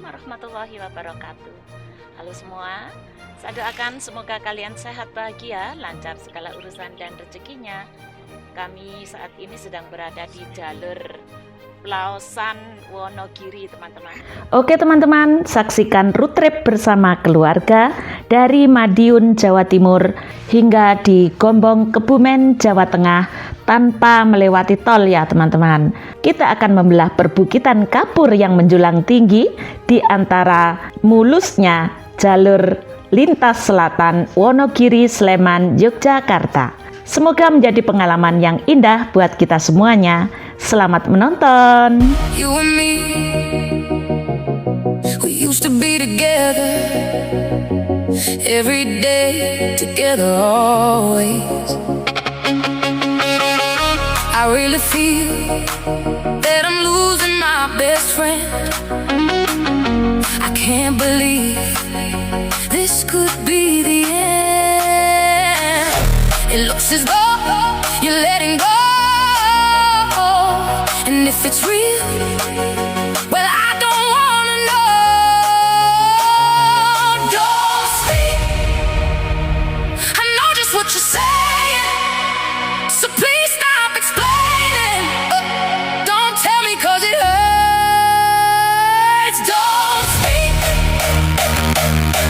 Assalamualaikum warahmatullahi wabarakatuh. Halo semua, saya doakan semoga kalian sehat, bahagia, lancar segala urusan dan rezekinya. Kami saat ini sedang berada di jalur Plaosan Wonogiri, teman-teman. Oke teman-teman, saksikan road trip bersama keluarga dari Madiun, Jawa Timur hingga di Gombong, Kebumen, Jawa Tengah tanpa melewati tol ya teman-teman. Kita akan membelah perbukitan kapur yang menjulang tinggi di antara mulusnya jalur lintas selatan Wonogiri, Sleman, Yogyakarta. Semoga menjadi pengalaman yang indah buat kita semuanya. Selamat menonton. You and me, we used to be together every day, together always. I really feel that I'm losing my best friend. I can't believe this could be the end. It looks as though you're letting go, and if it's real, well, I don't wanna know. Don't speak, I know just what you're saying, so please stop explaining. Don't tell me 'cause it hurts. Don't speak,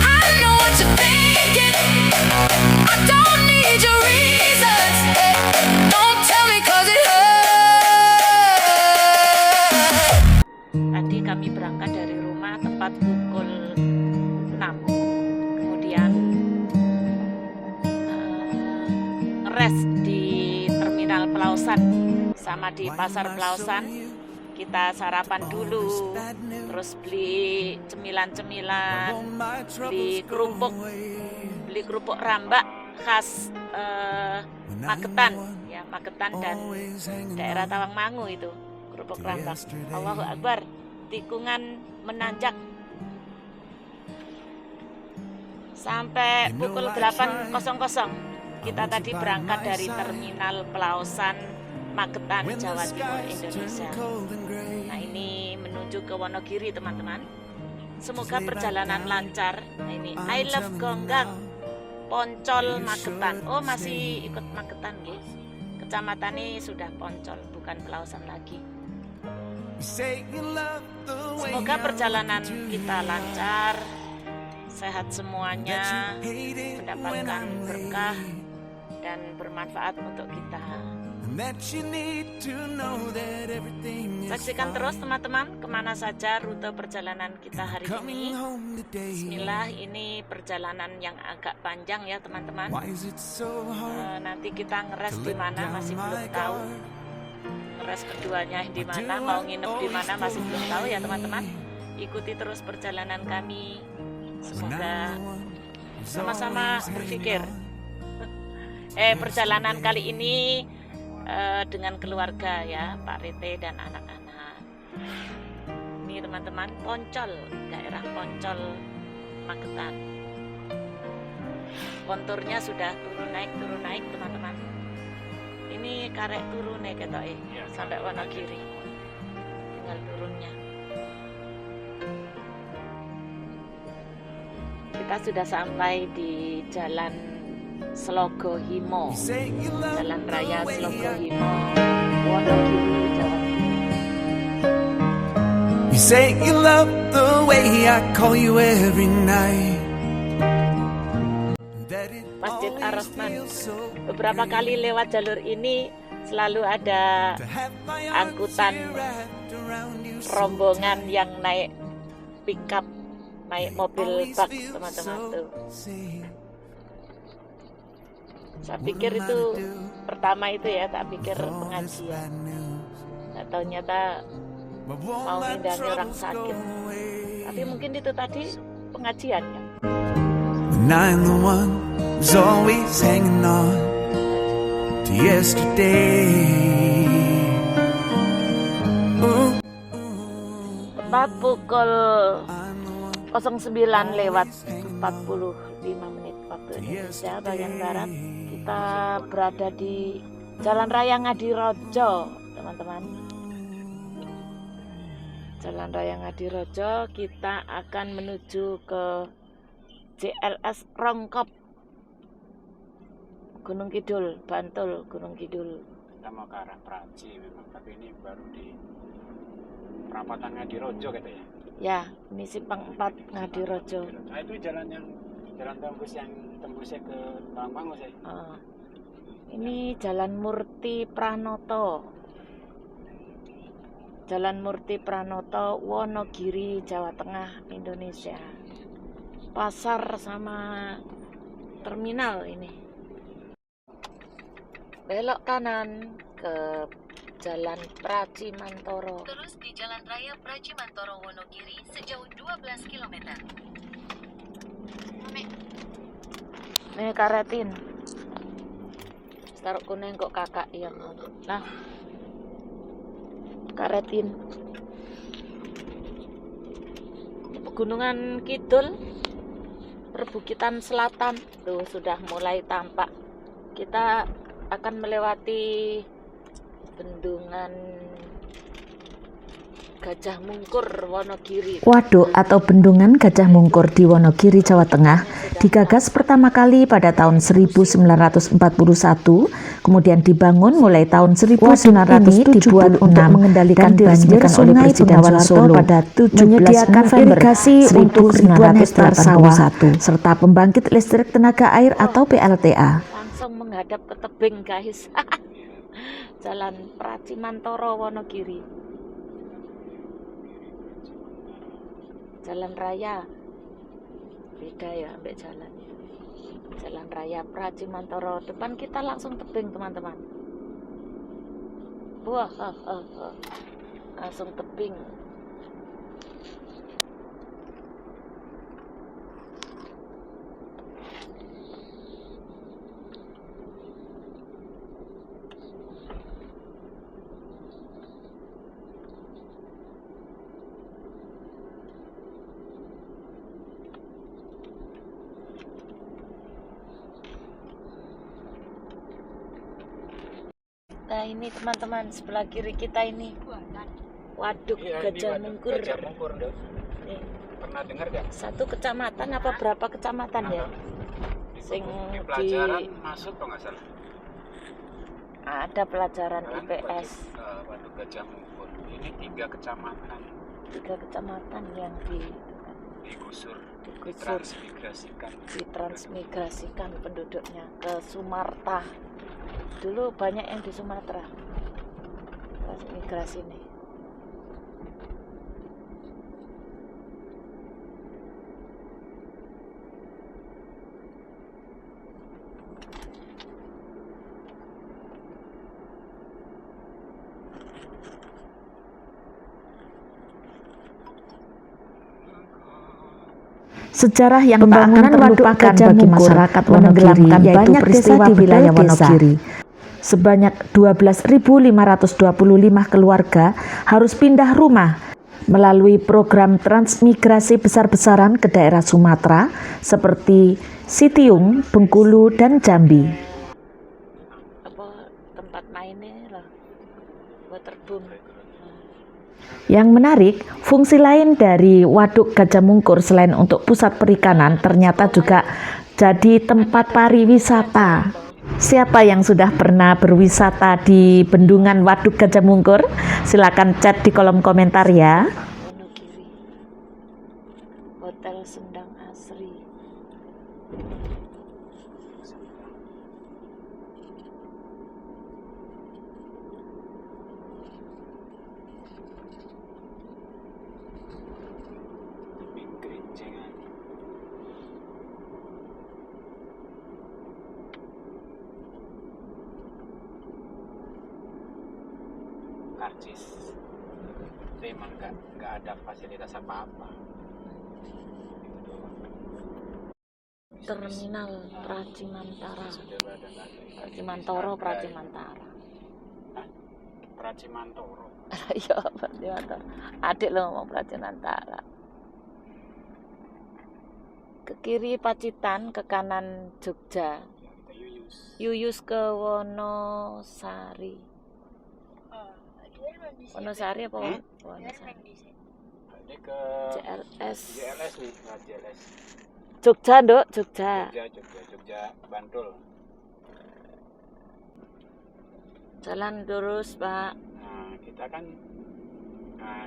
I know what you're thinking, I don't need your reasons. Don't tell me 'cause it hurts. Tadi kami berangkat dari rumah tepat pukul 6. Kemudian ngeres di terminal Plaosan sama di pasar Plaosan. Kita sarapan dulu, terus beli cemilan-cemilan, beli kerupuk rambak khas Magetan ya, Magetan dan daerah Tawangmangu itu kerupuk rambak. Allahu Akbar, tikungan menanjak sampai pukul 8.00. Kita tadi berangkat dari terminal Plaosan, Magetan, Jawa Timur, Indonesia. Nah, ini menuju ke Wonogiri, teman-teman. Semoga perjalanan lancar. Nah, ini I Love Gonggang, Poncol, Magetan. Oh, masih ikut Magetan, guys. Kecamatan ini sudah Poncol, bukan Plaosan lagi. Semoga perjalanan kita lancar, sehat semuanya, mendapatkan berkah dan bermanfaat untuk kita. Saksikan terus teman-teman kemana saja rute perjalanan kita hari ini. Bismillah, ini perjalanan yang agak panjang ya teman-teman. Nanti kita ngeres di mana masih belum tahu. Ngeres keduanya di mana, mau nginep di mana masih belum tahu ya teman-teman. Ikuti terus perjalanan kami. Semoga sama-sama berpikir. Perjalanan kali ini dengan keluarga ya, Pak Rete dan anak-anak. Ini teman-teman, Poncol, daerah Poncol, Magetan. Konturnya sudah turun naik teman-teman. Ini karek turun naik sampai Wonogiri. Tinggal turunnya. Kita sudah sampai di Jalan Slogohimo, Jalan Raya Slogohimo, Wonogiri, Jawa Timur. You say you love the way I call you every night. Masjid Ar-Rahman. Beberapa kali lewat jalur ini selalu ada angkutan rombongan yang naik pickup, naik mobil bak, teman-teman tuh. Saya pikir itu pertama itu ya, tak pikir pengajian. Nggak tahu nyata mau ngindani orang sakit. Tapi mungkin itu tadi pengajian ya. I'm the one who's always hanging on to yesterday. Tepat pukul 09 lewat 45 menit waktu Indonesia bagian barat. Kita berada di Jalan Raya Ngadirojo, teman-teman. Jalan Raya Ngadirojo, kita akan menuju ke JLS Rongkop, Gunung Kidul, Bantul, Gunung Kidul. Kita mau ke arah Praji memang, tapi ini baru di perapatan Ngadirojo gitu ya. Ya, ini Simpang 4 Ngadirojo. Nah, itu jalan tembus yang tembusnya ke Bangbangus ya. Ini Jalan Murti Pranoto. Jalan Murti Pranoto, Wonogiri, Jawa Tengah, Indonesia. Pasar sama terminal ini. Belok kanan ke Jalan Praji Mantoro. Terus di Jalan Raya Praji Mantoro Wonogiri sejauh 12 km. Nih karetin. Taruh kuning kok kakak yang nah karetin. Pegunungan Kidul, Perbukitan Selatan tuh sudah mulai tampak. Kita akan melewati bendungan Gajah Mungkur, Wonogiri. Waduk atau Bendungan Gajah Mungkur di Wonogiri, Jawa Tengah digagas pertama kali pada tahun 1941, kemudian dibangun mulai tahun 1976 dibuat untuk mengendalikan banjir sungai Bengawan Solo pada 17 November irigasi untuk ribuan hektar sawah serta pembangkit listrik tenaga air atau PLTA. Langsung menghadap ke tebing, guys. Jalan Praji Mantoro, Wonogiri. Jalan raya beda ya ambek jalannya. Jalan Raya Praji Mantoro, depan kita langsung tebing teman-teman. Wah, langsung tebing. Nah ini teman-teman, sebelah kiri kita ini Waduk Gajah Mungkur. Gajah Mungkur, Dok. Nih, Pernah dengar gak? satu kecamatan apa berapa kecamatan ya? Sing Di pelajaran masuk kok nggak salah. ada pelajaran Kan, IPS. Waduk Gajah Mungkur. Ini 3 kecamatan 3 kecamatan yang digusur, digusur, ditransmigrasikan penduduknya ke Sumarta. Dulu banyak yang di Sumatera transmigrasi nih. Sejarah yang pembangunan waduk Gajah Mungkur masyarakat Wonogiri yaitu peristiwa di wilayah Wonogiri. Sebanyak 12.525 keluarga harus pindah rumah melalui program transmigrasi besar-besaran ke daerah Sumatera seperti Sitiung, Bengkulu, dan Jambi. Apa tempat mainnya lah, waterboom. Yang menarik, fungsi lain dari Waduk Gajah Mungkur selain untuk pusat perikanan ternyata juga jadi tempat pariwisata. Siapa yang sudah pernah berwisata di bendungan Waduk Gajah Mungkur? Silakan chat di kolom komentar ya. Wonogiri, Hotel Sendang Asri. Tebing Kerincengan. Karcis. Itu emang nggak ada fasilitas apa-apa. Terminal Praji Mantara. Sudah ada nggak ada. Praji Mantoro, Praji Mantara. Praji Mantoro. Iya, Praji Mantara. Adik lo ngomong Praji Mantara. Ke kiri Pacitan, ke kanan Jogja. Kita Yuyus. Yuyus ke Wonosari. Wonosari apa Wonosari? Ini ke JLS. JLS nih, nah, JLS. Jogja, Nduk, Jogja. Jogja, Bantul. Jalan lurus, Pak. Nah,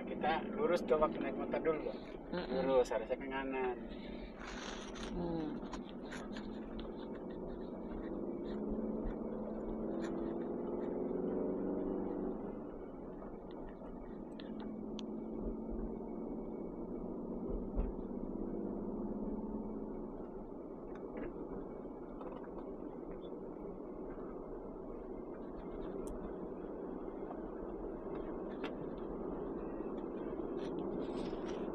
kita lurus tuh waktu naik motor dulu. Lurus, harusnya ke kanan.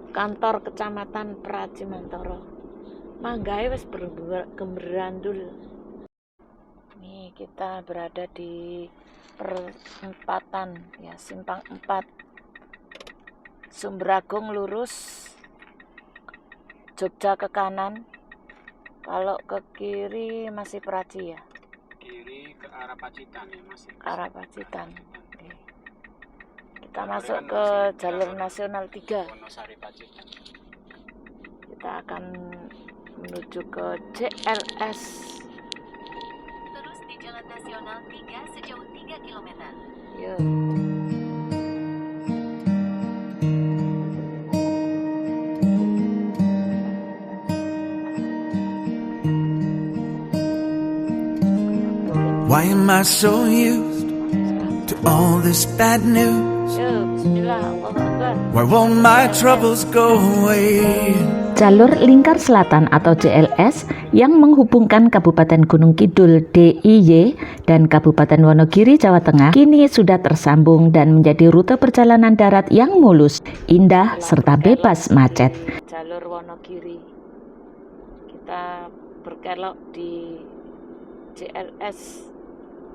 Kantor Kecamatan Pracimantoro. Manggae wis gembrandul. Nih kita berada di perempatan ya, simpang 4. Sumbragung lurus, Jogja ke kanan. Kalau ke kiri masih Praci ya. Kiri ke arah Pacitan ya, masih. Arah Pacitan. Oke. Kita Jalurnya masuk kan ke masih jalur jalur nasional 3. Wonosari Pacitan. Kita akan menuju ke JLS. Terus di Jalan Nasional 3 sejauh 3 km. Yuk. Why am I so used to all this bad news? Yuk, bismillah, Allahu Akbar. Why won't my troubles go away? Jalur Lingkar Selatan atau JLS yang menghubungkan Kabupaten Gunung Kidul DIY dan Kabupaten Wonogiri Jawa Tengah kini sudah tersambung dan menjadi rute perjalanan darat yang mulus, indah serta bebas macet. Jalur Wonogiri. Kita berkelok di JLS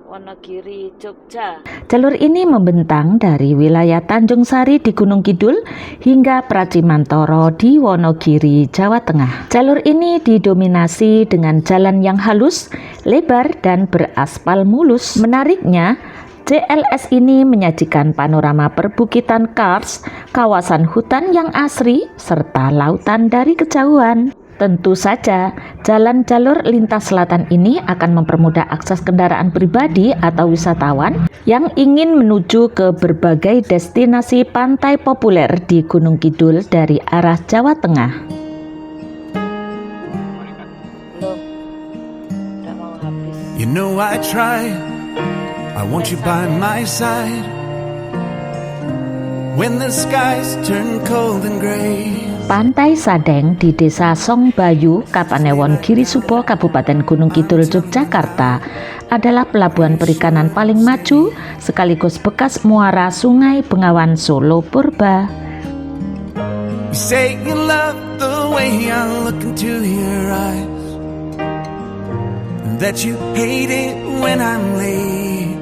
Wonogiri Jogja. Jalur ini membentang dari wilayah Tanjung Sari di Gunung Kidul hingga Pracimantoro di Wonogiri, Jawa Tengah. Jalur ini didominasi dengan jalan yang halus, lebar, dan beraspal mulus. Menariknya, JLS ini menyajikan panorama perbukitan Kars, kawasan hutan yang asri, serta lautan dari kejauhan. Tentu saja, jalan jalur lintas selatan ini akan mempermudah akses kendaraan pribadi atau wisatawan yang ingin menuju ke berbagai destinasi pantai populer di Gunung Kidul dari arah Jawa Tengah. Belum. Udah mau habis. You know I try, I want you by my side. When the skies turn cold and gray. Pantai Sadeng di Desa Songbayu, Kapanewon Girisubo, Kabupaten Gunung Kidul, Yogyakarta adalah pelabuhan perikanan paling maju sekaligus bekas muara Sungai Bengawan Solo Purba. You say you love the way I look into your eyes, and that you hate it when I'm late.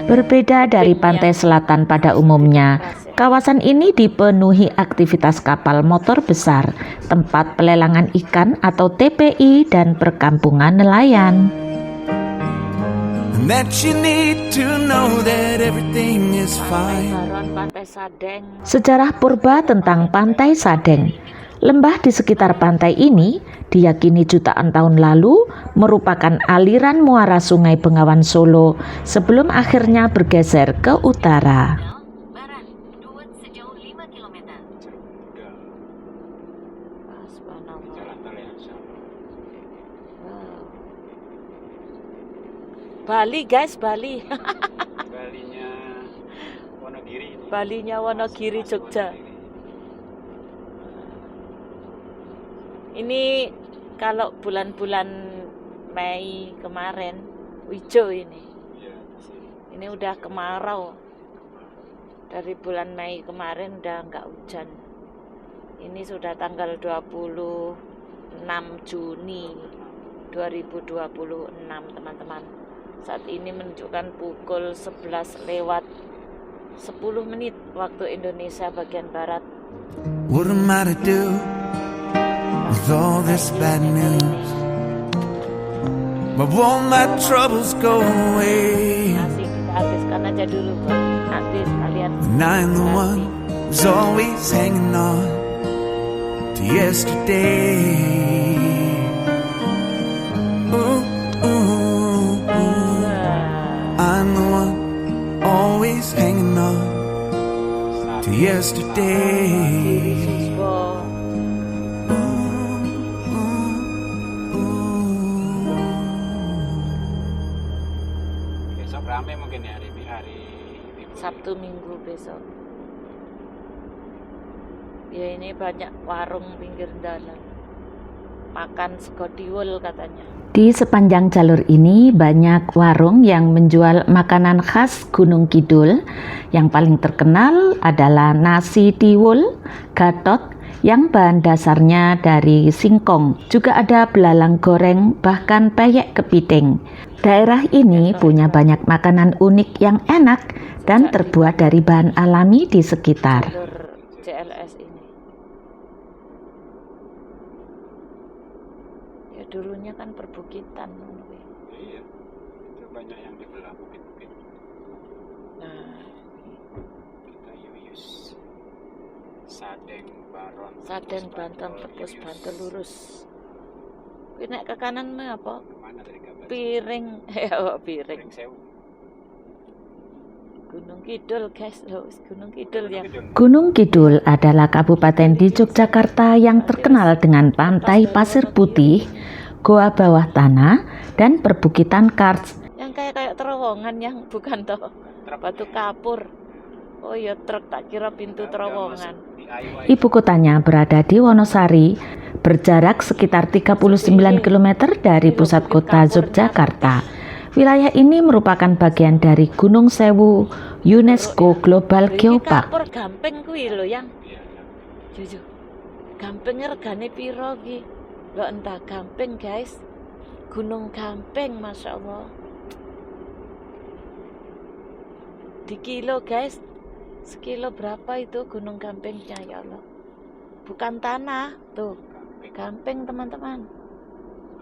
Berbeda dari pantai selatan pada umumnya, kawasan ini dipenuhi aktivitas kapal motor besar, tempat pelelangan ikan atau TPI, dan perkampungan nelayan. And that you need to know that everything is fine. Baron Pantai Sadeng. Sejarah purba tentang Pantai Sadeng. Lembah di sekitar pantai ini diyakini jutaan tahun lalu merupakan aliran muara Sungai Bengawan Solo sebelum akhirnya bergeser ke utara. Barat, Duet sejauh 5 km. Udah Subhanallah. jalan tol ya, insyaallah. Wow. Bali guys, Bali. Balinya Wonogiri ini. Balinya Wonogiri, Masih Jogja. Wonogiri. Ini kalau bulan-bulan Mei kemarin hijau ini. Iya, masih. Ini udah kemarau. Dari bulan Mei kemarin udah nggak hujan. Ini sudah tanggal 26 Juni 2026 teman-teman. Saat ini menunjukkan pukul 11 lewat 10 menit waktu Indonesia bagian Barat. What am I to do with all this bad news? But won't my troubles go away? Nasi kita habiskan aja dulu, Bang. Nanti sekalian 9 the one was always hanging on to yesterday. Ooh, ooh, ooh. I'm the one always hanging on to yesterday. Besok rame mungkin ya hari Minggu. Sabtu Minggu besok. Ya ini banyak warung pinggir jalan. Makan sego tiwul katanya. Di sepanjang jalur ini banyak warung yang menjual makanan khas Gunung Kidul. Yang paling terkenal adalah nasi tiwul, gatot, yang bahan dasarnya dari singkong. Juga ada belalang goreng, bahkan peyek kepiting. Daerah ini punya banyak makanan unik yang enak dan terbuat dari bahan alami di sekitar. Jalur JLS ini. Ya dulunya kan perbukitan. Iya, itu banyak yang dibelah bukit-bukit. Nah, Kita Yuyus, Sadeng, Baron, Sadeng, Banten, Tepus, Banten lurus. Kuwi nek ke kanan mah apa? Mana tadi kabar? Piring, ya piring. Piring Sewu. Gunung Kidul guys, loh, Gunung Kidul ya. Gunung Kidul adalah kabupaten di Yogyakarta yang terkenal dengan pantai pasir putih, goa bawah tanah, dan perbukitan karst. Yang kayak terowongan yang bukan toh batu kapur. Oh iya truk, tak kira pintu terowongan. Ibu kotanya berada di Wonosari, berjarak sekitar 39 km dari pusat kota Yogyakarta. Wilayah ini merupakan bagian dari Gunung Sewu UNESCO Global Geopark. Kapur gamping kuwi lho yang. Jujur. Gampingnya regane piro ki? Lho entah gamping guys. Gunung Gamping, Masya Allah. Di kilo guys. Sekilo berapa itu Gunung Gampingnya ya Allah. Bukan tanah, tuh. Gamping teman-teman.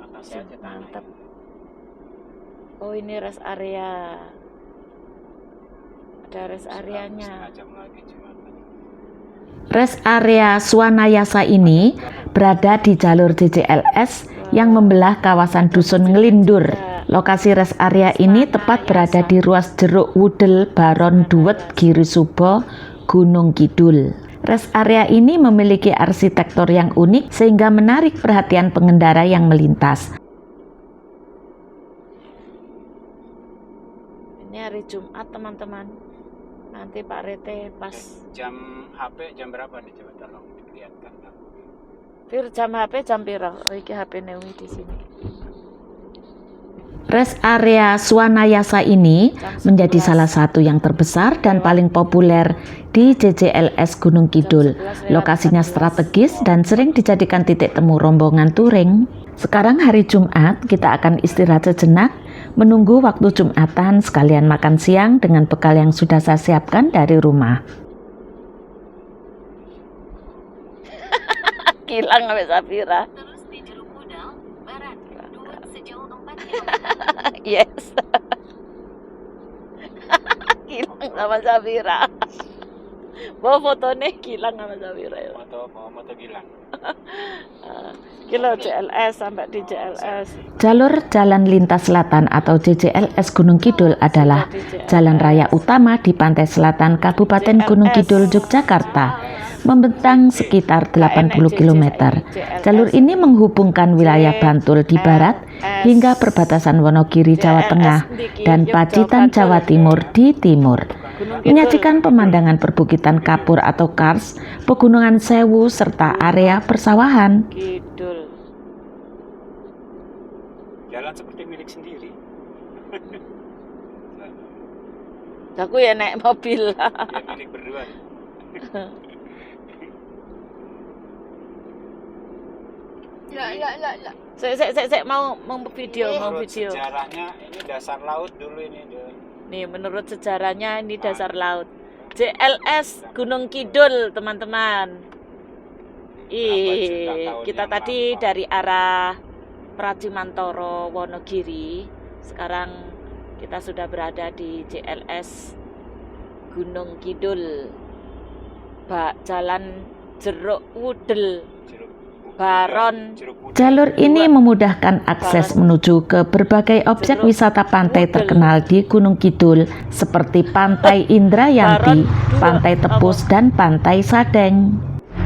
Atasnya aja tanah. Mantap. Oh ini rest area. Ada rest areanya. Setengah jam lagi Jumatan. Rest area Swanayasa ini berada di jalur JJLS yang membelah kawasan Dusun Ngelindur. Lokasi rest area ini tepat berada di ruas Jeruk Wudel Baron Duwet Girisubo, Gunung Kidul. Rest area ini memiliki arsitektur yang unik sehingga menarik perhatian pengendara yang melintas. Ini hari Jumat teman-teman. Nanti Pak Rete pas Jam HP jam berapa nih coba tolong dilihatkan. Fir jam HP jam piro? Oh iki HP Newi di sini. Rest area Swanayasa ini menjadi salah satu yang terbesar dan paling populer di JJLS Gunung Kidul. Lokasinya strategis dan sering dijadikan titik temu rombongan touring. Sekarang hari Jumat, kita akan istirahat sejenak, menunggu waktu Jumatan sekalian makan siang dengan bekal yang sudah saya siapkan dari rumah. Kilang sampai Safira. Terus di Jeruk Pudal, Barat, Duet sejauh 4 km. Yes. Kilang sama Safira. Bawa fotonya Kilang sama Safira ya. Moto Gilang. Kilo JLS sampai di JLS. Jalur Jalan Lintas Selatan atau JJLS Gunung Kidul adalah jalan raya utama di pantai selatan Kabupaten Gunung Kidul, Yogyakarta, membentang sekitar 80 km. Jalur ini menghubungkan wilayah Bantul di barat hingga perbatasan Wonogiri, Jawa Tengah, dan Pacitan, Jawa Timur di timur. Menyajikan pemandangan perbukitan kapur atau kars, pegunungan Sewu, serta area persawahan. Kidul. Jalan seperti milik sendiri. Aku ya naik mobil. Ya milik berdua. Ya. Saya mau video. Menurut sejarahnya ini dasar laut dulu ini. Nih, menurut sejarahnya ini dasar laut. JLS Gunung Kidul, teman-teman. Kita tadi dari arah Pracimantoro, Wonogiri. Sekarang kita sudah berada di JLS Gunung Kidul. jalan Jeruk Wudel, Jeruk Baron. Jeruk Pudel. Jalur ini memudahkan akses menuju ke berbagai objek wisata pantai terkenal di Gunung Kidul seperti Pantai Indrayanti, Pantai Tepus, dan Pantai Sadeng.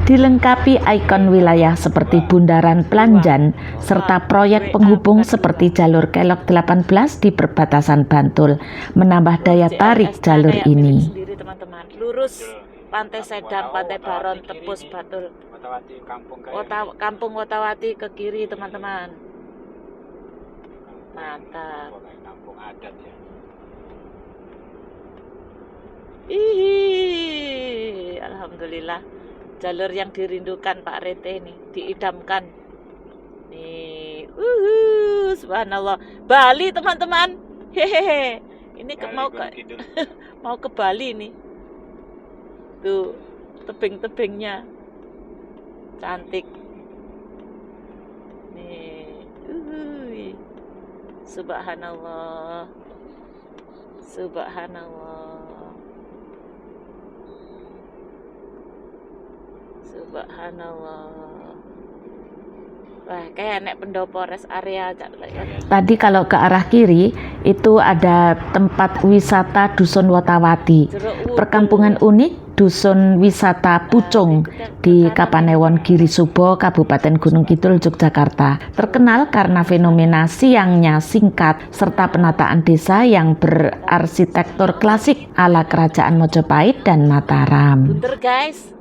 Dilengkapi ikon wilayah seperti Bundaran Pelanjan serta proyek penghubung seperti jalur Kelok 18 di perbatasan Bantul menambah daya tarik jalur ini. Sendiri, teman-teman. Lurus Pantai Sedang, Pantai Baron, Tepus, Batul. Wotawati kampung kayak Kampung Wotawati ke kiri, teman-teman. Mantap. kampung adat ya. Ih, alhamdulillah. Jalur yang dirindukan Pak Rete ini diidamkan. Nih, subhanallah. Bali, teman-teman. Hehehe. Ini mau ke Bali nih. Tuh, tebing-tebingnya cantik. Nih, subhanallah, subhanallah, subhanallah. Wah, kayak nek pendopo rest area ya. Tadi kalau ke arah kiri itu ada tempat wisata Dusun Wotawati, perkampungan unik Dusun Wisata Pucung di Kapanewon Girisubo, Kabupaten Gunung Kidul, Yogyakarta. Terkenal karena fenomena siangnya singkat serta penataan desa yang berarsitektur klasik ala Kerajaan Mojopahit dan Mataram. Bunter guys,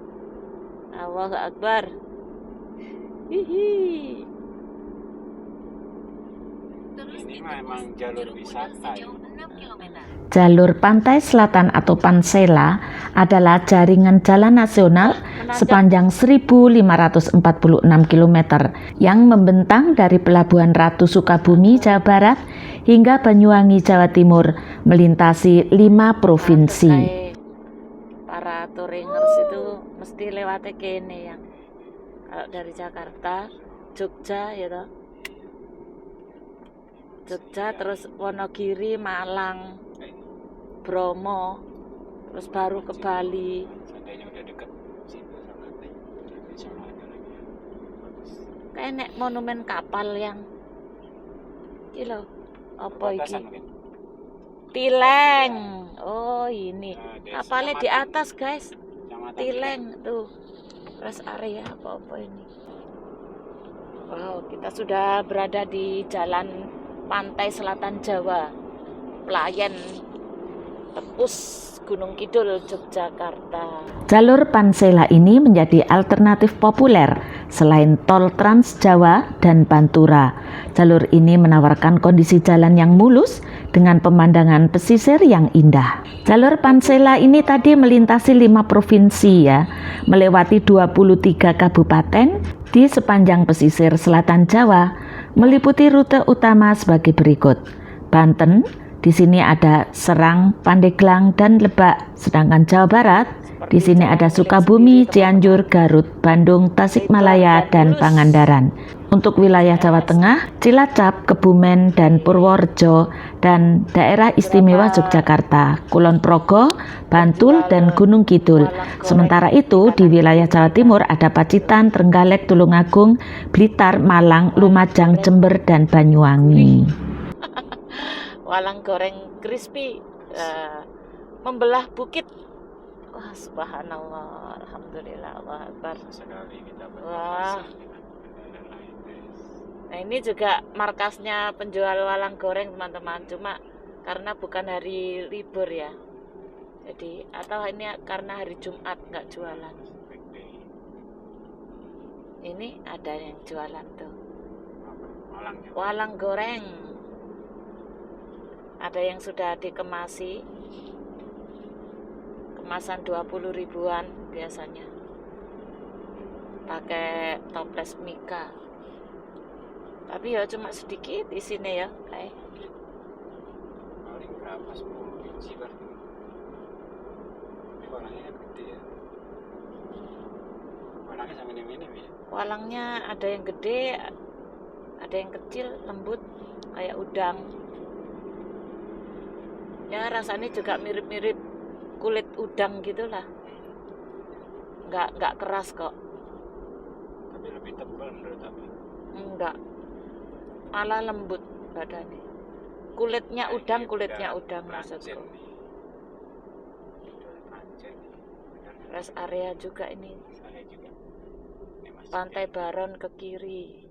Allahu Akbar. Hihi. Terus Ini di memang jalur wisata ya. sejauh 6 km. Jalur Pantai Selatan atau Pansela adalah jaringan jalan nasional sepanjang 1.546 km yang membentang dari Pelabuhan Ratu Sukabumi, Jawa Barat hingga Banyuwangi, Jawa Timur, melintasi 5 provinsi. Para touringers itu mesti lewatnya kene yang kalau dari Jakarta, Jogja ya toh. Jogja terus Wonogiri, Malang, Bromo, terus baru ke Bali. Seandainya udah deket situ sama sama ada lagi ya. Bagus. Kayak nek monumen kapal yang iki lho, apa iki? Perbatasan mungkin. Tileng. Oh, ini. Nah, desa Kapalnya di kecamatan. atas, guys. Kecamatan Tileng tuh. Rest area apa ini? Wow, kita sudah berada di jalan Pantai Selatan Jawa, Pelayan, Tepus, Gunung Kidul, Yogyakarta. Jalur Pansela ini menjadi alternatif populer selain tol Trans Jawa dan Pantura. Jalur ini menawarkan kondisi jalan yang mulus dengan pemandangan pesisir yang indah. Jalur Pansela ini tadi melintasi 5 provinsi ya, melewati 23 kabupaten di sepanjang pesisir selatan Jawa, meliputi rute utama sebagai berikut. Banten, di sini ada Serang, Pandeglang, dan Lebak. Sedangkan Jawa Barat, di sini ada Sukabumi, Cianjur, Garut, Bandung, Tasikmalaya, dan Pangandaran. Untuk wilayah Jawa Tengah, Cilacap, Kebumen, dan Purworejo, dan daerah istimewa Yogyakarta, Kulon Progo, Bantul, dan Gunung Kidul. Sementara itu, di wilayah Jawa Timur ada Pacitan, Trenggalek, Tulungagung, Blitar, Malang, Lumajang, Jember, dan Banyuwangi. Walang goreng crispy, membelah bukit. Wah, subhanallah, alhamdulillah, Allah Akbar. Sekali kita Wah. berpapasan dengan lain guys. Nah, ini juga markasnya penjual walang goreng, teman-teman. Cuma karena bukan hari libur ya. Jadi, atau ini karena hari Jumat nggak jualan. Ini ada yang jualan tuh. Malangnya. Walang goreng. Ada yang sudah dikemasi. Kemasan 20 ribuan biasanya. Pakai toples mika. Tapi ya cuma sedikit isinya ya, kayak. Paling berapa 10 biji berarti. Tapi walangnya gede ya. Walangnya sama minim ya. Walangnya ada yang gede, ada yang kecil, lembut, kayak udang. Ya rasanya juga mirip-mirip kulit udang gitulah. nggak keras kok. Tapi lebih tebal menurut aku. Enggak, malah lembut badannya. Kulitnya udang, kulitnya udang maksudku. Rest area juga ini. Saya juga. Ini masih Pantai Baron ke kiri.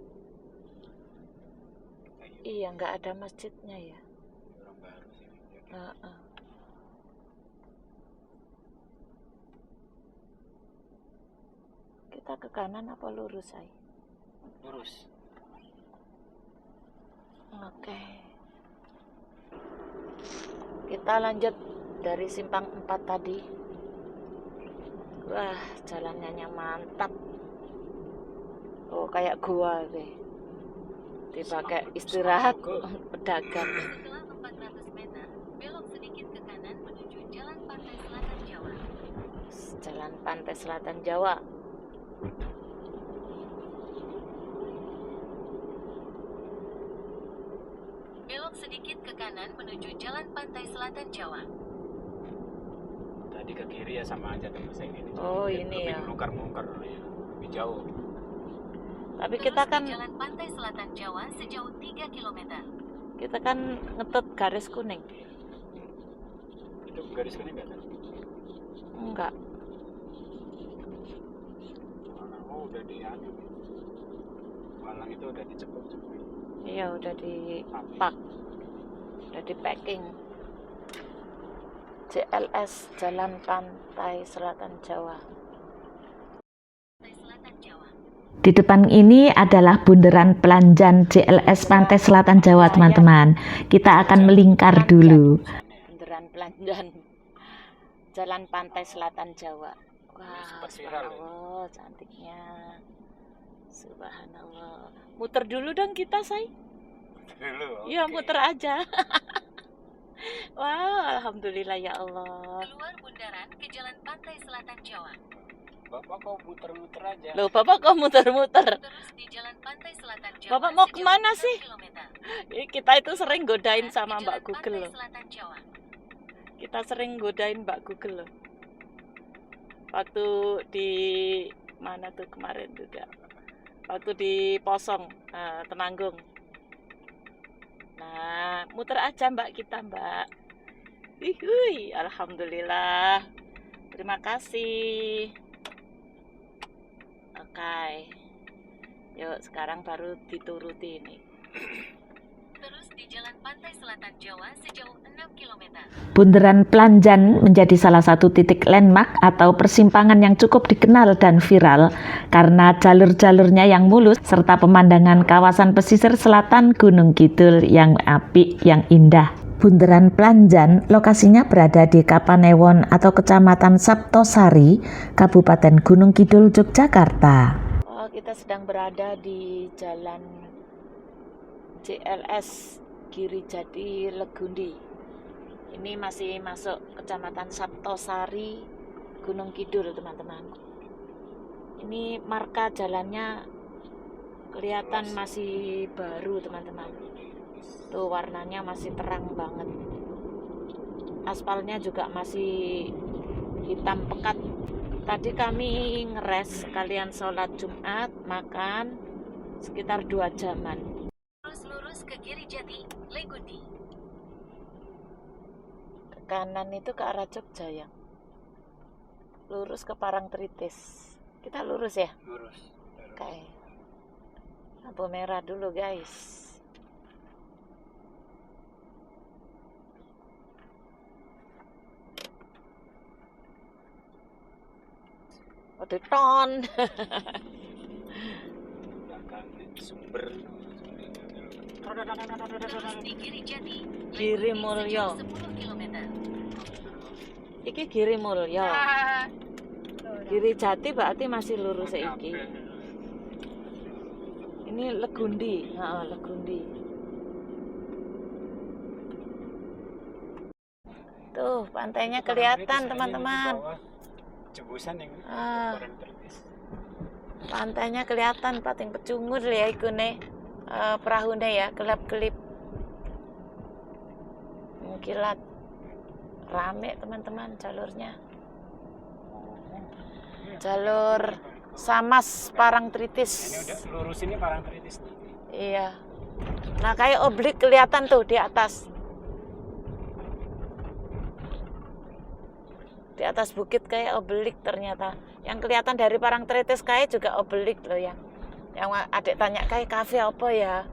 Iya, nggak ada masjidnya ya. orang baru sih. Heeh. Kita ke kanan apa lurus, Ay? Lurus. Oke. Kita lanjut dari simpang 4 tadi. Wah, jalannya mantap. Oh, kayak gua deh. Dipakai istirahat pedagang. Setelah 400 meter, belok sedikit ke kanan menuju Jalan Pantai Selatan Jawa. Jalan Pantai Selatan Jawa. Belok sedikit ke kanan menuju Jalan Pantai Selatan Jawa. Tadi ke kiri ya sama aja tembus ini. Oh, ini lebih ya. melungkar-melungkar ya. Lebih jauh. Tapi Terus kita di kan Jalan Pantai Selatan Jawa sejauh 3 km. ngetut garis kuning. Itu garis kuning nggak ada? Enggak. Oh, udah diadu. Palang itu udah dicepuk-cepuk. Iya, udah dipak. Udah di packing. JLS Jalan Pantai Selatan Jawa. Pantai Selatan Jawa. Di depan ini adalah bundaran Pelanjan JLS Pantai Selatan Jawa, teman-teman. Kita akan melingkar dulu. Bundaran Pelanjan Jalan Pantai Selatan Jawa. Wah, sempat viral ya? subhanallah, cantiknya. Subhanallah. Muter dulu dong kita, Say. Dulu. Iya, oke. muter aja. Wow, alhamdulillah ya Allah. Keluar bundaran ke Jalan Pantai Selatan Jawa. Bapak kok muter-muter aja? Loh, Bapak kok muter-muter? Terus di Jalan Pantai Selatan Jawa. Bapak mau sejauh kemana 6 sih? kilometer. Kita itu sering godain Di sama Jalan Mbak Google Pantai loh. Selatan Jawa. Kita sering godain Mbak Google loh. Waktu di mana tuh kemarin juga. Waktu di Posong, Temanggung. Nah, muter aja Mbak kita, Mbak. Hui, alhamdulillah. Terima kasih. Oke. Yuk, sekarang baru dituruti ini. Terus di Jalan Pantai Selatan Jawa sejauh 6 km. Bundaran Pelanjan menjadi salah satu titik landmark atau persimpangan yang cukup dikenal dan viral karena jalur-jalurnya yang mulus serta pemandangan kawasan pesisir selatan Gunung Kidul yang apik, yang indah. Bundaran Pelanjan lokasinya berada di Kapanewon atau Kecamatan Saptosari, Kabupaten Gunung Kidul, Yogyakarta. Oh, kita sedang berada di Jalan JLS Girijadi Legundi. Ini masih masuk Kecamatan Saptosari, Gunung Kidul, teman-teman. Ini marka jalannya kelihatan masih baru, teman-teman. Tuh, warnanya masih terang banget. Aspalnya juga masih hitam pekat. Tadi kami ngeres sekalian sholat Jumat, makan sekitar 2 jaman. Terus lurus ke Girijadi, Legundi. Ke kanan itu ke arah Jogja ya. Lurus ke Parangtritis. Kita lurus ya? Lurus. Oke. Lampu merah dulu, guys. Waduh, ton. Belakangnya sumber. Terus di Girijadi, Giri Legundi Mulyo. sejauh 10 km. Iki Giri Mulyo. Giri Jati berarti masih lurus iki. Ini Legundi, Legundi. Tuh, pantainya kelihatan, teman-teman. Cebusan yang Ah. Parangtritis. Pantainya kelihatan, pating pecungur ya iku nih. Perahunya ya, kelap-kelip. Mengkilat. Rame, teman-teman, jalurnya. Iya, Jalur Samas Parangtritis. Ini udah lurus ini Parangtritis. Iya. Nah, kayak oblik kelihatan tuh di atas. Di atas bukit kayak oblik ternyata. Yang kelihatan dari Parangtritis kayak juga oblik loh ya. Yang adik tanya kayak kafe apa ya?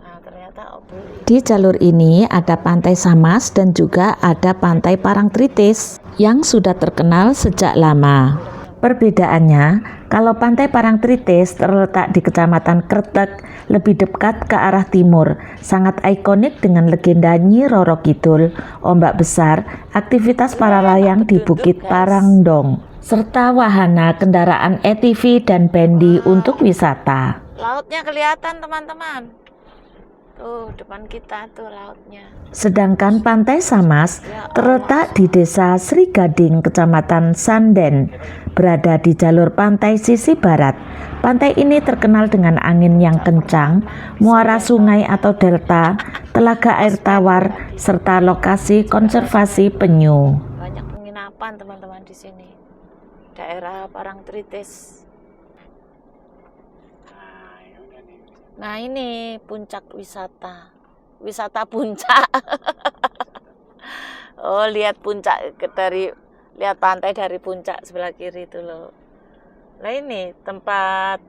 Nah, ternyata oblik. Di jalur ini ada Pantai Samas dan juga ada Pantai Parangtritis yang sudah terkenal sejak lama. Perbedaannya, kalau Pantai Parangtritis terletak di Kecamatan Kretek, lebih dekat ke arah timur, sangat ikonik dengan legenda Nyi Roro Kidul, ombak besar, aktivitas para layang di Bukit Parangdong, serta wahana kendaraan ATV dan bendi untuk wisata. Lautnya kelihatan teman-teman. Tuh depan kita tuh lautnya. Sedangkan Pantai Samas terletak di Desa Sri Gading, Kecamatan Sanden, berada di jalur pantai sisi barat. Pantai ini terkenal dengan angin yang kencang, muara sungai atau delta, telaga air tawar, serta lokasi konservasi penyu. Banyak penginapan teman-teman di sini. Daerah Parangtritis. Nah ini puncak wisata. Wisata puncak. Oh lihat puncak lihat pantai dari puncak sebelah kiri itu loh. Nah ini tempat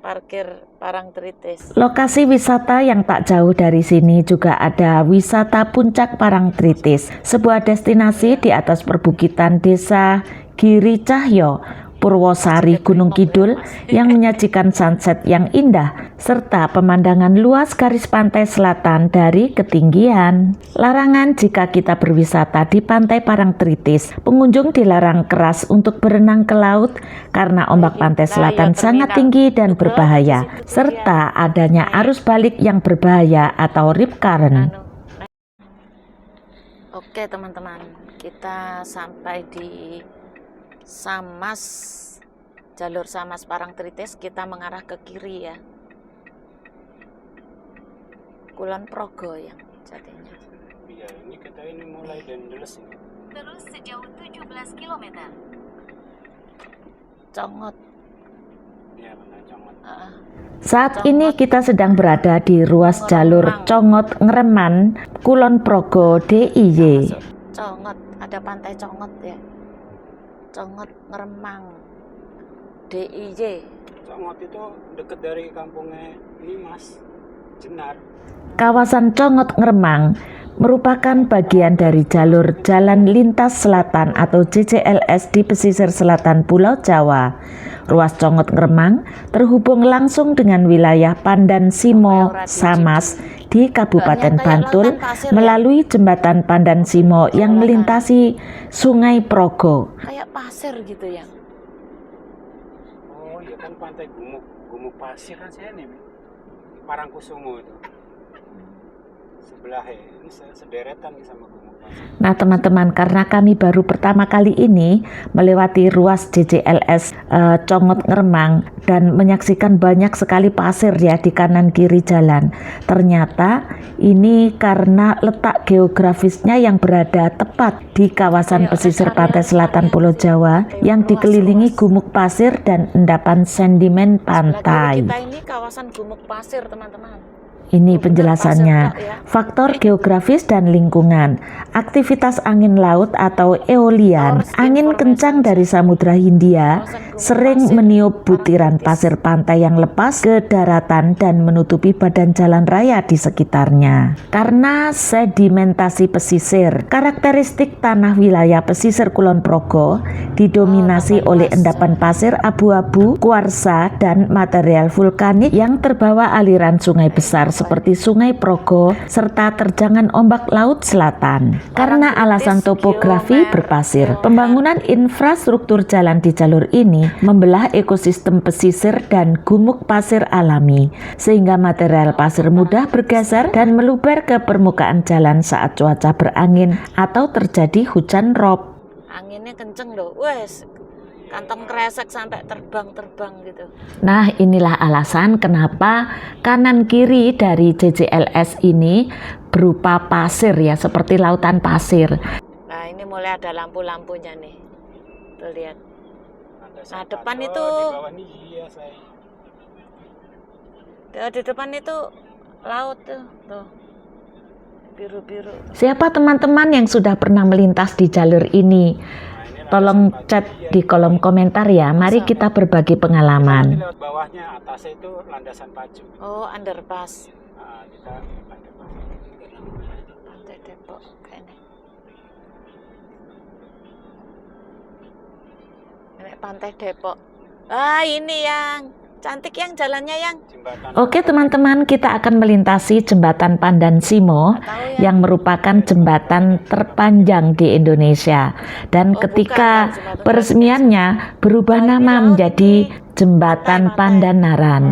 parkir Parangtritis. Lokasi wisata yang tak jauh dari sini juga ada wisata Puncak Parangtritis, sebuah destinasi di atas perbukitan Desa Giri Cahyo, Purwosari, Gunung Kidul yang menyajikan sunset yang indah serta pemandangan luas garis pantai selatan dari ketinggian. Larangan jika kita berwisata di Pantai Parangtritis, pengunjung dilarang keras untuk berenang ke laut karena ombak pantai selatan sangat tinggi dan berbahaya, serta adanya arus balik yang berbahaya atau rip current. Oke teman-teman, kita sampai di Samas, jalur Samas Parangtritis. Kita mengarah ke kiri ya, Kulon Progo yang jadinya. Iya, ini kita ini mulai Dendeles ini. Terus sejauh 17 km. Congot. Iya, benar Congot. Saat ini kita sedang berada di ruas jalur Congot Ngreman, Kulon Progo DIY. Congot, ada pantai Congot ya. Congot Ngremang DIY. Congot itu deket dari kampungnya ini Mas Jenar. Kawasan Congot Ngremang merupakan bagian dari jalur Jalan Lintas Selatan atau JJLS di pesisir selatan Pulau Jawa. Ruas Congot Ngremang terhubung langsung dengan wilayah Pandan Simo Samas di Kabupaten Bantul melalui jembatan Pandan Simo yang melintasi Sungai Progo. Kayak pasir gitu ya. Oh iya kan pantai Gumuk Pasir kan saya nih Parangkusumo itu sebelah ini sederetan nih sama Gumuk Pasir. Nah teman-teman, karena kami baru pertama kali ini melewati ruas JJLS Congot Ngremang dan menyaksikan banyak sekali pasir ya di kanan kiri jalan. Ternyata ini karena letak geografisnya yang berada tepat di kawasan pesisir pantai selatan Pulau Jawa yang dikelilingi gumuk pasir dan endapan sedimen pantai. Kita ini kawasan gumuk pasir teman-teman. Ini penjelasannya, faktor geografis dan lingkungan, aktivitas angin laut atau eolian, angin kencang dari Samudra Hindia sering meniup butiran pasir pantai yang lepas ke daratan dan menutupi badan jalan raya di sekitarnya. Karena sedimentasi pesisir, karakteristik tanah wilayah pesisir Kulon Progo didominasi oleh endapan pasir abu-abu, kuarsa, dan material vulkanik yang terbawa aliran sungai besar seperti Sungai Progo serta terjangan ombak laut selatan. Karena alasan topografi berpasir, pembangunan infrastruktur jalan di jalur ini membelah ekosistem pesisir dan gumuk pasir alami, sehingga material pasir mudah bergeser dan meluber ke permukaan jalan saat cuaca berangin atau terjadi hujan rob. Anginnya kenceng loh, wes kantong kresek sampai terbang-terbang gitu. Nah inilah alasan kenapa kanan kiri dari JJLS ini berupa pasir ya, seperti lautan pasir. Nah ini mulai ada lampu-lampunya nih, tuh lihat. Landasan Nah, depan patrol, itu- di bawah nih, iya saya. Di depan itu laut tuh. Biru-biru. Siapa teman-teman yang sudah pernah melintas di jalur ini? Nah, ini Tolong landasan chat patrol, iya. di kolom komentar ya. Mari kita berbagi Nanti pengalaman. lewat bawahnya, atasnya itu landasan pacu. Oh, underpass. Nah, kita underpass. Pantai Depok kayaknya. Ini Pantai Depok. Ah, ini yang cantik yang jalannya yang. Jembatan. Oke teman-teman, kita akan melintasi jembatan Pandan Simo Tahu ya? yang merupakan jembatan terpanjang di Indonesia. Dan Oh, ketika bukan, jembatan peresmiannya berubah Oh, ini nama laut menjadi ini. Jembatan Pantai. Pandanaran.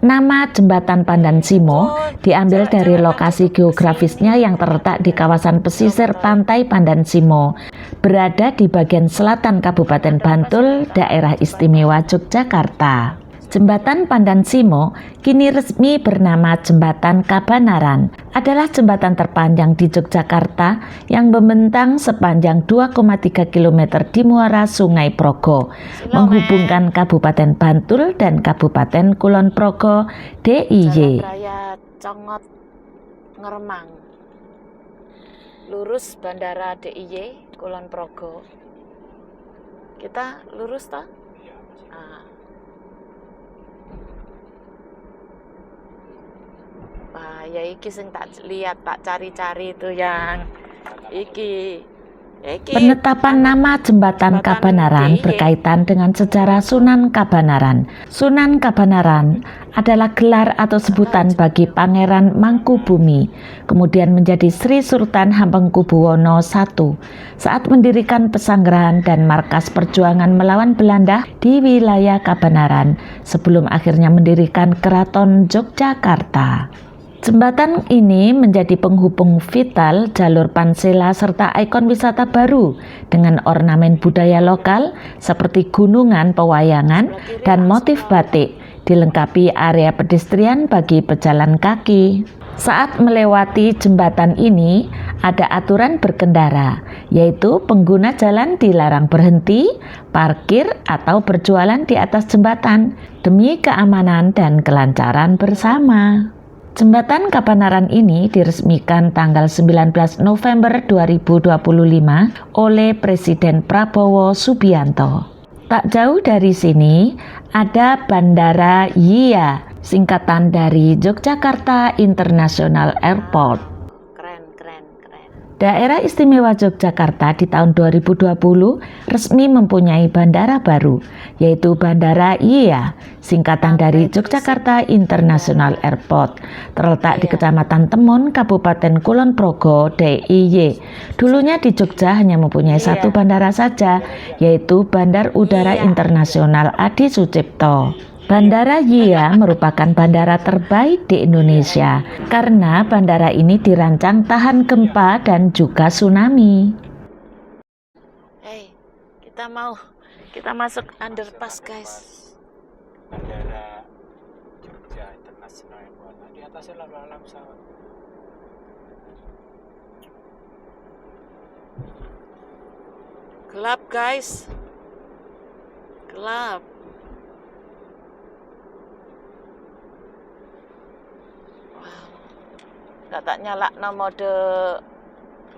Nama Jembatan Pandan Simo diambil dari lokasi geografisnya yang terletak di kawasan pesisir pantai Pandan Simo, berada di bagian selatan Kabupaten Bantul, Daerah Istimewa Yogyakarta. Jembatan Pandan Simo kini resmi bernama Jembatan Kabanaran, adalah jembatan terpanjang di Yogyakarta yang membentang sepanjang 2,3 km di muara Sungai Progo, menghubungkan Kabupaten Bantul dan Kabupaten Kulon Progo DIY. Jalan Raya Congot Ngeremang. Lurus Bandara DIY Kulon Progo. Kita lurus toh? Ah. Wah, ya iki sing tak lihat, tak cari-cari itu yang iki. Ya, iki. Penetapan nama Jembatan Kabanaran berkaitan dengan sejarah Sunan Kabanaran. Sunan Kabanaran adalah gelar atau sebutan bagi Pangeran Mangkubumi, kemudian menjadi Sri Sultan Hamengkubuwono I saat mendirikan pesanggrahan dan markas perjuangan melawan Belanda di wilayah Kabanaran sebelum akhirnya mendirikan Keraton Yogyakarta. Jembatan ini menjadi penghubung vital jalur Pansela serta ikon wisata baru dengan ornamen budaya lokal seperti gunungan pewayangan dan motif batik, dilengkapi area pedestrian bagi pejalan kaki. Saat melewati jembatan ini, ada aturan berkendara, yaitu pengguna jalan dilarang berhenti, parkir, atau berjualan di atas jembatan demi keamanan dan kelancaran bersama. Jembatan Kabanaran ini diresmikan tanggal 19 November 2025 oleh Presiden Prabowo Subianto. Tak jauh dari sini ada Bandara YIA, singkatan dari Yogyakarta International Airport. Keren. Daerah Istimewa Yogyakarta di tahun 2020 resmi mempunyai bandara baru, yaitu Bandara YIA, singkatan dari Yogyakarta International Airport, terletak di Kecamatan Temon, Kabupaten Kulon Progo, DIY. Dulunya di Jogja hanya mempunyai satu bandara saja, yaitu Bandar Udara Internasional Adi Sucipto. Bandara YIA merupakan bandara terbaik di Indonesia karena bandara ini dirancang tahan gempa dan juga tsunami. Hey, kita masuk underpass guys. Bandara Jogja International Airport. Nah, di atasnya lalu pesawat. Gelap guys. Gelap. Wow. Gak tak nyala mode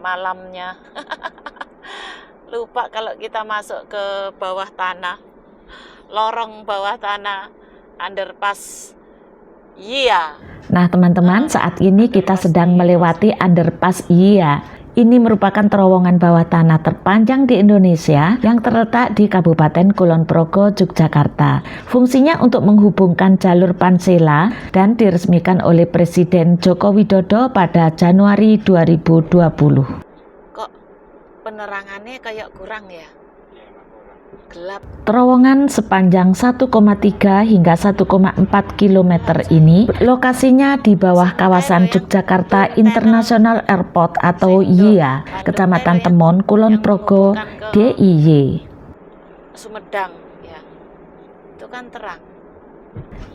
malamnya. Lupa kalau kita masuk ke bawah tanah. Lorong bawah tanah. Underpass. Iya. Nah teman-teman, saat ini kita sedang melewati underpass YIA. Ini merupakan terowongan bawah tanah terpanjang di Indonesia yang terletak di Kabupaten Kulon Progo, Yogyakarta. Fungsinya untuk menghubungkan jalur Pansela dan diresmikan oleh Presiden Joko Widodo pada Januari 2020. Kok penerangannya kayak kurang ya? Gelap. Terowongan sepanjang 1,3 hingga 1,4 km ini lokasinya di bawah kawasan Yogyakarta International Airport atau YIA, Kecamatan Temon, Kulon Progo, DIY. Sumedang ya. Itu kan terang.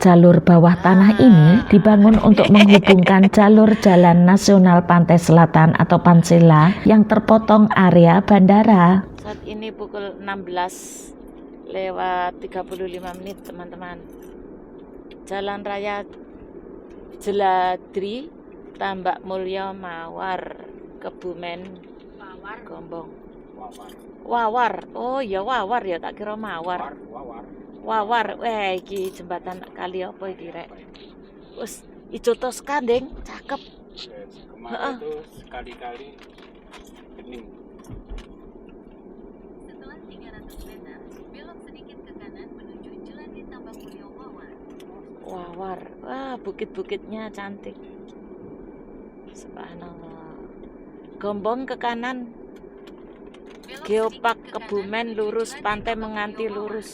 Jalur bawah tanah ini dibangun untuk menghubungkan jalur Jalan Nasional Pantai Selatan atau Pansela yang terpotong area bandara. Saat ini pukul 16.50 lewat 35 menit teman-teman. Jalan Raya Jeladri, Tambak Mulyo, Mawar, Kebumen, Gombong. Wawar. Oh ya Wawar ya, tak kira Mawar. Wawar. Iki jembatan kali apa iki rek? Wes ijo tos kandeng, cakep. Kemarin itu sekali-kali bening. Setelah 300 meter, belok sedikit ke kanan menuju Jeladri Tambak Mulyo Wawar. Wawar. Wah, bukit-bukitnya cantik. Subhanallah. Gombong ke kanan. Belok Geopark sedikit ke kanan Kebumen menuju lurus, Jeladri pantai Tambak menganti Mulyo Wawar. lurus.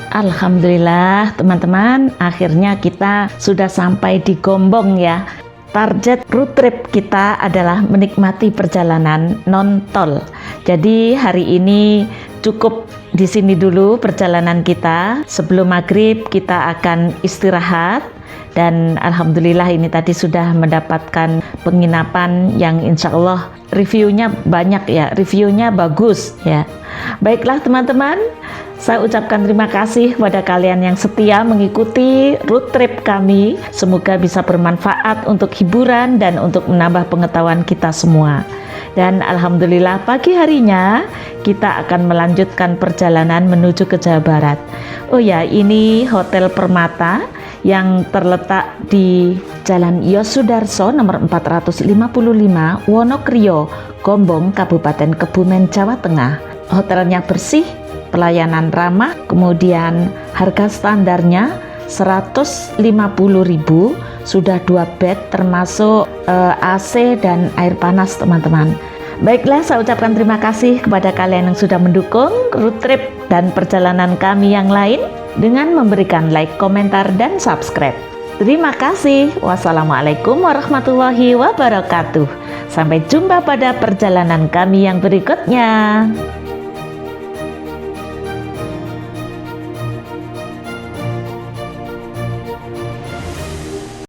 Alhamdulillah teman-teman, akhirnya kita sudah sampai di Gombong ya. Target road trip kita adalah menikmati perjalanan non-tol. Jadi hari ini cukup di sini dulu perjalanan kita. Sebelum maghrib kita akan istirahat. Dan alhamdulillah ini tadi sudah mendapatkan penginapan yang insya Allah reviewnya banyak ya, reviewnya bagus ya. Baiklah teman-teman, saya ucapkan terima kasih kepada kalian yang setia mengikuti road trip kami. Semoga bisa bermanfaat untuk hiburan dan untuk menambah pengetahuan kita semua. Dan alhamdulillah pagi harinya kita akan melanjutkan perjalanan menuju ke Jawa Barat. Oh ya, ini Hotel Permata yang terletak di Jalan Yosudarso nomor 455 Wonokrio, Gombong, Kabupaten Kebumen, Jawa Tengah. Hotelnya bersih, pelayanan ramah, kemudian harga standarnya 150.000, sudah 2 bed termasuk AC dan air panas teman-teman. Baiklah, saya ucapkan terima kasih kepada kalian yang sudah mendukung road trip dan perjalanan kami yang lain dengan memberikan like, komentar, dan subscribe. Terima kasih. Wassalamualaikum warahmatullahi wabarakatuh. Sampai jumpa pada perjalanan kami yang berikutnya.